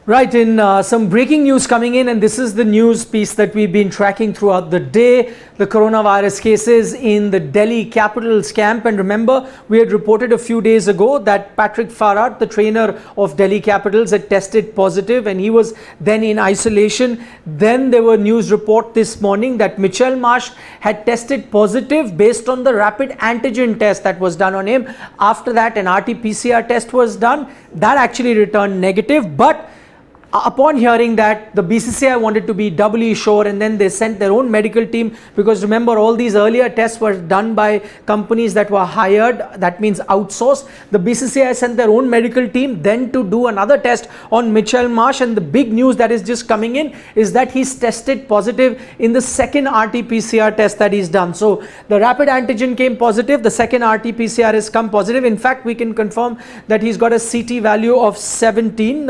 Right, in some breaking news coming in, and this is the news piece that we've been tracking throughout the day, the coronavirus cases in the Delhi Capitals camp. And remember, we had reported a few days ago that Patrick Farhat, the trainer of Delhi Capitals, had tested positive and he was then in isolation. Then there were news report this morning that Mitch Marsh had tested positive based on the rapid antigen test that was done on him. After that, an RT-PCR test was done. That actually returned negative, but upon hearing that, the BCCI wanted to be doubly sure, and then they sent their own medical team, because remember, all these earlier tests were done by companies that were hired, that means outsourced. The BCCI sent their own medical team then to do another test on Mitchell Marsh, and the big news that is just coming in is that he's tested positive in the second RT-PCR test that he's done. So the rapid antigen came positive, the second RT-PCR has come positive. In fact, we can confirm that he's got a CT value of 17,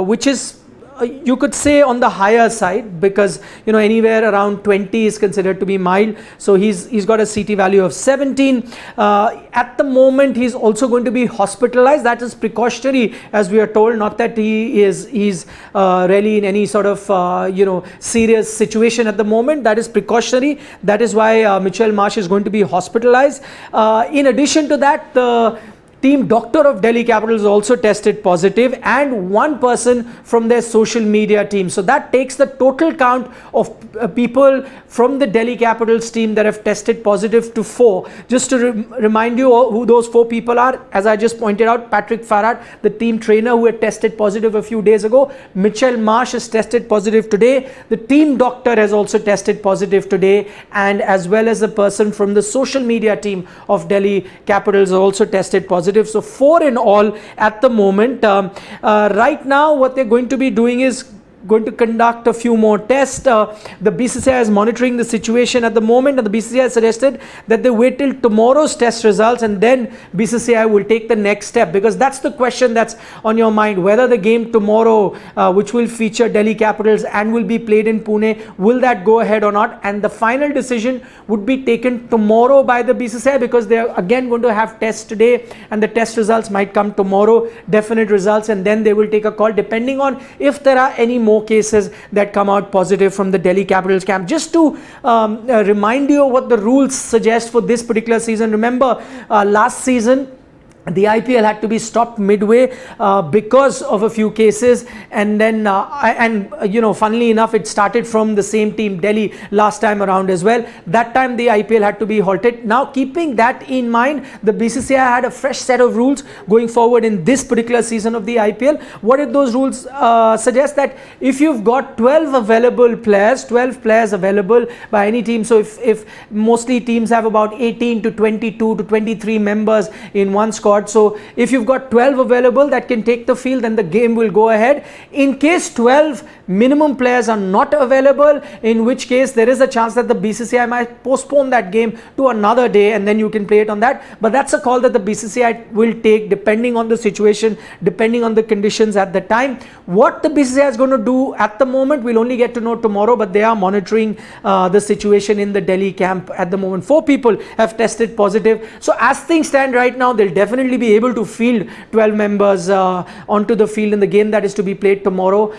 which is, you could say, on the higher side, because anywhere around 20 is considered to be mild. So he's got a CT value of 17. At the moment, he's also going to be hospitalized. That is precautionary, as we are told, not that he's really in any sort of serious situation at the moment. That is precautionary. That is why Mitchell Marsh is going to be hospitalized. In addition to that, the team doctor of Delhi Capitals also tested positive, and one person from their social media team. So that takes the total count of people from the Delhi Capitals team that have tested positive to 4. Just to remind you who those 4 people are, as I just pointed out, Patrick Farhat, the team trainer who had tested positive a few days ago. Mitchell Marsh has tested positive today. The team doctor has also tested positive today, and as well as a person from the social media team of Delhi Capitals also tested positive. So 4 in all at the moment. Right now, what they're going to be doing is going to conduct a few more tests. The BCCI is monitoring the situation at the moment, and the BCCI suggested that they wait till tomorrow's test results, and then BCCI will take the next step, because that's the question that's on your mind, whether the game tomorrow, which will feature Delhi Capitals and will be played in Pune, will that go ahead or not? And the final decision would be taken tomorrow by the BCCI, because they are again going to have tests today, and the test results might come tomorrow, definite results, and then they will take a call depending on if there are any more cases that come out positive from the Delhi Capitals camp. Just to remind you what the rules suggest for this particular season. Remember, last season the IPL had to be stopped midway because of a few cases, and then funnily enough, it started from the same team, Delhi, last time around as well. That time the IPL had to be halted. Now, keeping that in mind, the BCCI had a fresh set of rules going forward in this particular season of the IPL. What did those rules suggest? That if you've got 12 available players, 12 players available by any team, so if mostly teams have about 18 to 22 to 23 members in one squad, so if you've got 12 available that can take the field, then the game will go ahead. In case 12 minimum players are not available, in which case there is a chance that the BCCI might postpone that game to another day, and then you can play it on that. But that's a call that the BCCI will take depending on the situation, depending on the conditions at the time. What the BCCI is going to do at the moment, we'll only get to know tomorrow, but they are monitoring the situation in the Delhi camp at the moment. 4 people have tested positive. So as things stand right now, they'll definitely be able to field 12 members onto the field in the game that is to be played tomorrow.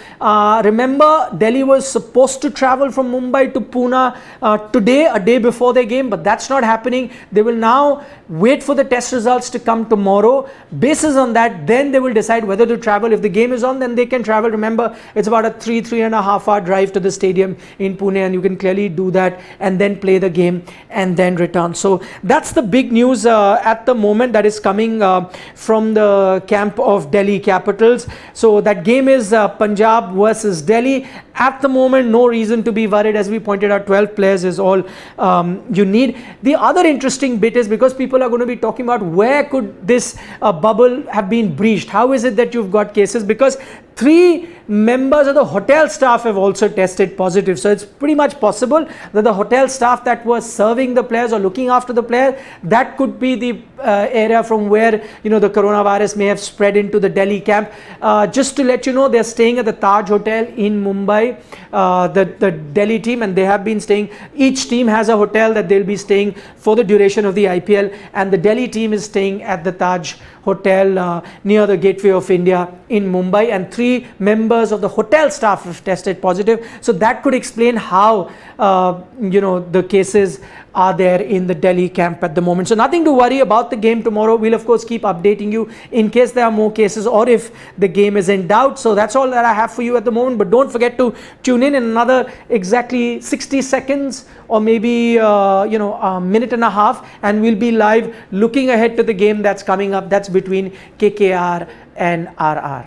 Remember, Delhi was supposed to travel from Mumbai to Pune today, a day before their game, but that's not happening. They will now wait for the test results to come tomorrow. Basis on that, then they will decide whether to travel. If the game is on, then they can travel. Remember, it's about a 3.5 hour drive to the stadium in Pune, and you can clearly do that and then play the game and then return. So that's the big news at the moment that is coming from the camp of Delhi Capitals. So that game is Punjab versus Delhi. At the moment, no reason to be worried. As we pointed out, 12 players is all you need. The other interesting bit is, because people are going to be talking about where could this bubble have been breached. How is it that you've got cases? Because 3 members of the hotel staff have also tested positive. So it's pretty much possible that the hotel staff that was serving the players or looking after the player, that could be the area from where the coronavirus may have spread into the Delhi camp. Just to let you know, they're staying at the Taj Hotel in Mumbai, the Delhi team, and they have been staying. Each team has a hotel that they'll be staying for the duration of the IPL, and the Delhi team is staying at the Taj Hotel near the Gateway of India in Mumbai, and 3 members of the hotel staff have tested positive. So that could explain how the cases are there in the Delhi camp at the moment. So nothing to worry about the game tomorrow. We'll of course keep updating you in case there are more cases or if the game is in doubt. So that's all that I have for you at the moment, but don't forget to tune in another exactly 60 seconds or maybe a minute and a half, and we'll be live looking ahead to the game that's coming up. That's between KKR and RR.